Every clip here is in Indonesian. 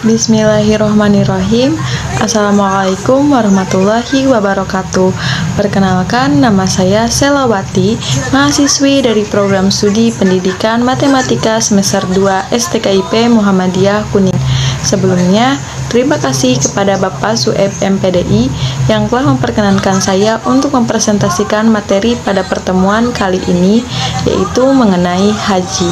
Bismillahirrohmanirrohim. Assalamualaikum warahmatullahi wabarakatuh. Perkenalkan, nama saya Selawati, mahasiswi dari program studi pendidikan matematika semester 2 STKIP Muhammadiyah Kuning. Sebelumnya, terima kasih kepada Bapak Sueb MPDI yang telah memperkenankan saya untuk mempresentasikan materi pada pertemuan kali ini, yaitu mengenai haji.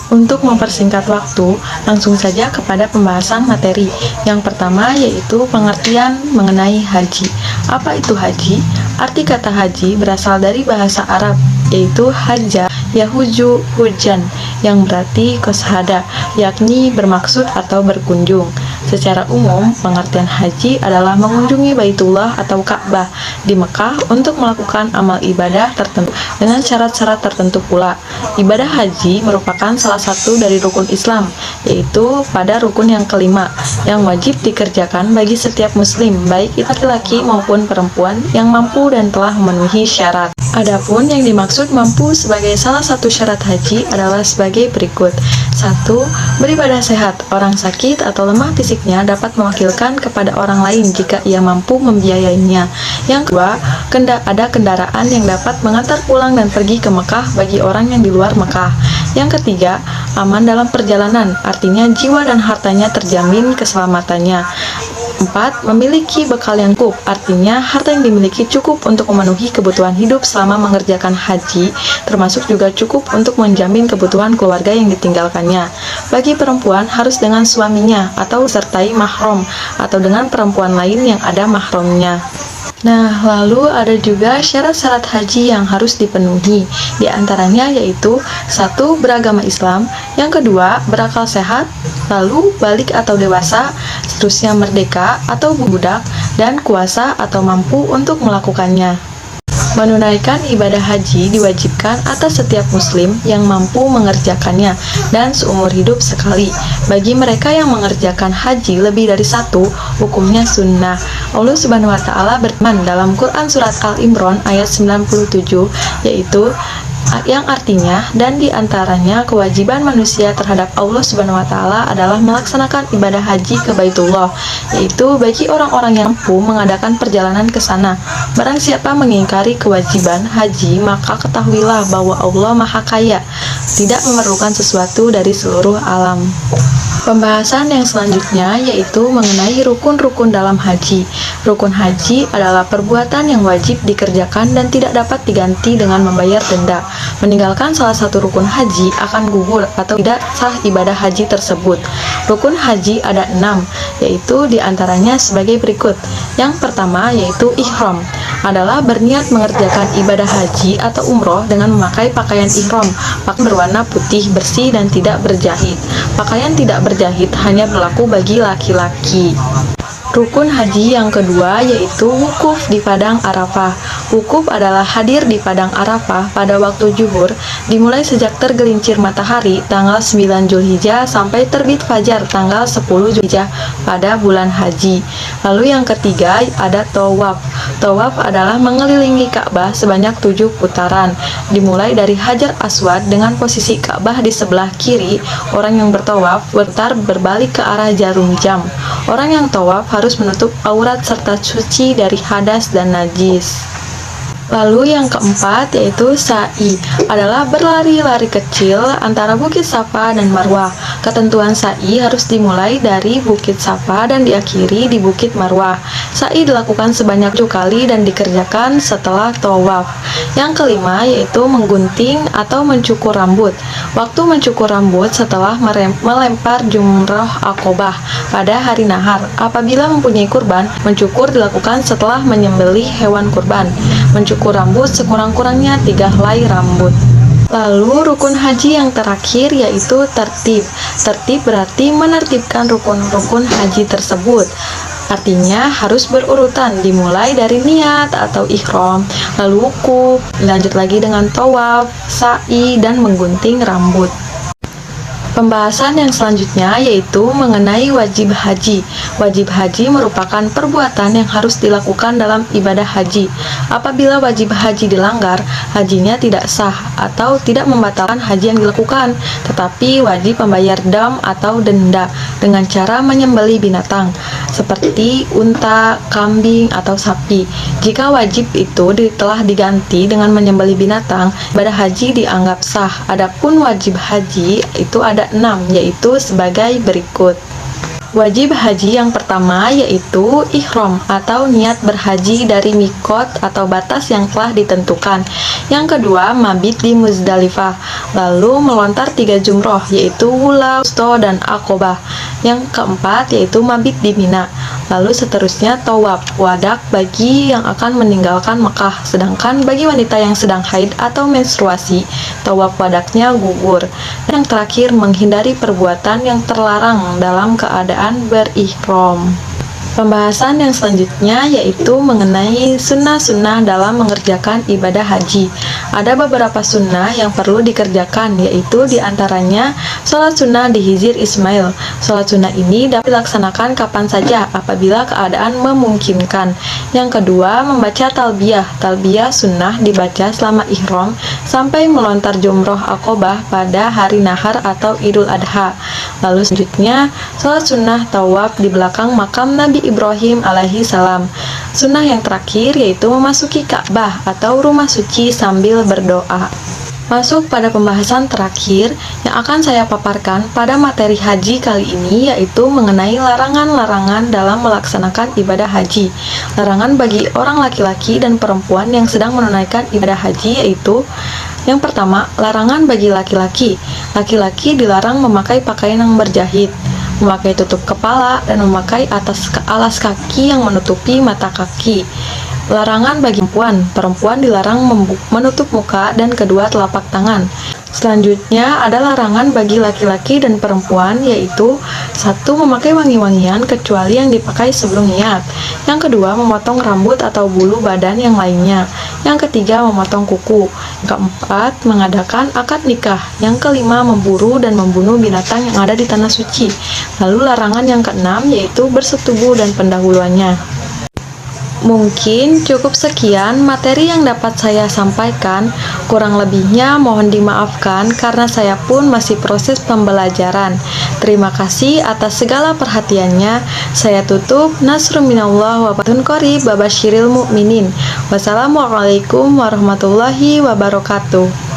Untuk mempersingkat waktu, langsung saja kepada pembahasan materi. Yang pertama yaitu pengertian mengenai haji. Apa itu haji? Arti kata haji berasal dari bahasa Arab, yaitu haja, yahuju, hujan, yang berarti qashada, yakni bermaksud atau berkunjung. Secara umum, pengertian haji adalah mengunjungi Baitullah atau Ka'bah di Mekah untuk melakukan amal ibadah tertentu dengan syarat-syarat tertentu pula. Ibadah haji merupakan salah satu dari rukun Islam, yaitu pada rukun yang kelima, yang wajib dikerjakan bagi setiap muslim, baik itu laki-laki maupun perempuan yang mampu dan telah memenuhi syarat. Adapun yang dimaksud mampu sebagai salah satu syarat haji adalah sebagai berikut. 1. Beribadah sehat. Orang sakit atau lemah fisiknya dapat mewakilkan kepada orang lain jika ia mampu membiayainya. Yang kedua, ada kendaraan yang dapat mengantar pulang dan pergi ke Mekah bagi orang yang di luar Mekah. Yang ketiga, aman dalam perjalanan, artinya jiwa dan hartanya terjamin keselamatannya. 4. Memiliki bekal yang cukup, artinya harta yang dimiliki cukup untuk memenuhi kebutuhan hidup selama mengerjakan haji, termasuk juga cukup untuk menjamin kebutuhan keluarga yang ditinggalkannya. Bagi perempuan harus dengan suaminya atau sertai mahram atau dengan perempuan lain yang ada mahramnya. Nah, lalu ada juga syarat-syarat haji yang harus dipenuhi. Di antaranya yaitu 1. Beragama Islam, yang kedua berakal sehat, lalu balik atau dewasa, seterusnya merdeka atau budak, dan kuasa atau mampu untuk melakukannya. Menunaikan ibadah haji diwajibkan atas setiap muslim yang mampu mengerjakannya dan seumur hidup sekali. Bagi mereka yang mengerjakan haji lebih dari satu, hukumnya sunnah. Allah Subhanahu wa Ta'ala berfirman dalam Quran Surat Al-Imran ayat 97, yaitu yang artinya, dan diantaranya kewajiban manusia terhadap Allah Subhanahu wa Ta'ala adalah melaksanakan ibadah haji ke Baitullah, yaitu bagi orang-orang yang mampu mengadakan perjalanan ke sana. Barang siapa mengingkari kewajiban haji, maka ketahuilah bahwa Allah Maha Kaya, tidak memerlukan sesuatu dari seluruh alam. Pembahasan yang selanjutnya yaitu mengenai rukun-rukun dalam haji. Rukun haji adalah perbuatan yang wajib dikerjakan dan tidak dapat diganti dengan membayar denda. Meninggalkan salah satu rukun haji akan gugur atau tidak sah ibadah haji tersebut. Rukun haji ada 6, yaitu diantaranya sebagai berikut. Yang pertama yaitu ihram, adalah berniat mengerjakan ibadah haji atau umroh dengan memakai pakaian ihram, pakaian berwarna putih bersih dan tidak berjahit. Pakaian tidak berjahit hanya berlaku bagi laki-laki. Rukun haji yang kedua yaitu wukuf di Padang Arafah. Wukuf adalah hadir di Padang Arafah pada waktu zuhur, dimulai sejak tergelincir matahari tanggal 9 Zulhijjah sampai terbit fajar tanggal 10 Zulhijjah pada bulan haji. Lalu yang ketiga ada tawaf. Tawaf adalah mengelilingi Ka'bah sebanyak 7 putaran, dimulai dari Hajar Aswad dengan posisi Ka'bah di sebelah kiri. Orang yang bertawaf berputar berbalik ke arah jarum jam. Orang yang tawaf harus menutup aurat serta suci dari hadas dan najis. Lalu yang keempat yaitu sa'i, adalah berlari-lari kecil antara Bukit Safa dan Marwah. Ketentuan sa'i harus dimulai dari Bukit Safa dan diakhiri di Bukit Marwah. Sa'i dilakukan sebanyak 7 kali dan dikerjakan setelah tawaf. Yang kelima yaitu menggunting atau mencukur rambut. Waktu mencukur rambut setelah melempar jumroh Aqobah pada hari nahar. Apabila mempunyai kurban, mencukur dilakukan setelah menyembelih hewan kurban. Mencukur rambut sekurang-kurangnya 3 helai rambut. Lalu rukun haji yang terakhir yaitu tertib. Tertib berarti menertibkan rukun-rukun haji tersebut. Artinya harus berurutan, dimulai dari niat atau ihram, lalu wukuf, lanjut lagi dengan tawaf, sa'i, dan menggunting rambut. Pembahasan yang selanjutnya yaitu mengenai wajib haji. Wajib haji merupakan perbuatan yang harus dilakukan dalam ibadah haji. Apabila wajib haji dilanggar, hajinya tidak sah atau tidak membatalkan haji yang dilakukan, tetapi wajib membayar dam atau denda dengan cara menyembelih binatang seperti unta, kambing, atau sapi. Jika wajib itu telah diganti dengan menyembelih binatang, ibadah haji dianggap sah. Adapun wajib haji itu ada 6, yaitu sebagai berikut. Wajib haji yang pertama yaitu ihram atau niat berhaji dari mikot atau batas yang telah ditentukan. Yang kedua, mabit di Muzdalifah, lalu melontar 3 jumroh yaitu Wula, Wusto, dan Aqobah. Yang keempat yaitu mabit di Mina, lalu seterusnya tawaf wadak bagi yang akan meninggalkan Mekah, sedangkan bagi wanita yang sedang haid atau menstruasi, tawaf wadaknya gugur. Dan yang terakhir, menghindari perbuatan yang terlarang dalam keadaan berihram. Pembahasan yang selanjutnya yaitu mengenai sunnah-sunnah dalam mengerjakan ibadah haji. Ada beberapa sunnah yang perlu dikerjakan, yaitu diantaranya sholat sunnah di Hijir Ismail. Sholat sunnah ini dapat dilaksanakan kapan saja apabila keadaan memungkinkan. Yang kedua, membaca talbiyah. Talbiyah sunnah dibaca selama ihram sampai melontar jumroh Aqobah pada hari nahar atau Idul Adha. Lalu selanjutnya, sholat sunnah tawaf di belakang makam Nabi Ibrahim alaihi salam. Sunnah yang terakhir yaitu memasuki Ka'bah atau rumah suci sambil berdoa. Masuk pada pembahasan terakhir yang akan saya paparkan pada materi haji kali ini, yaitu mengenai larangan-larangan dalam melaksanakan ibadah haji. Larangan bagi orang laki-laki dan perempuan yang sedang menunaikan ibadah haji yaitu: yang pertama, larangan bagi laki-laki. Laki-laki dilarang memakai pakaian yang berjahit, memakai tutup kepala, dan memakai alas kaki yang menutupi mata kaki. Larangan bagi perempuan. Perempuan dilarang menutup muka dan kedua telapak tangan. Selanjutnya ada larangan bagi laki-laki dan perempuan, yaitu: 1. Memakai wangi-wangian kecuali yang dipakai sebelum niat. Yang kedua, memotong rambut atau bulu badan yang lainnya. Yang ketiga, memotong kuku. Yang keempat, mengadakan akad nikah. Yang kelima, memburu dan membunuh binatang yang ada di tanah suci. Lalu larangan yang keenam yaitu bersetubuh dan pendahuluannya. Mungkin cukup sekian materi yang dapat saya sampaikan. Kurang lebihnya mohon dimaafkan karena saya pun masih proses pembelajaran. Terima kasih atas segala perhatiannya. Saya tutup. Nasrun minallah wa fatun qarib, babasyiril mu'minin. Wassalamualaikum warahmatullahi wabarakatuh.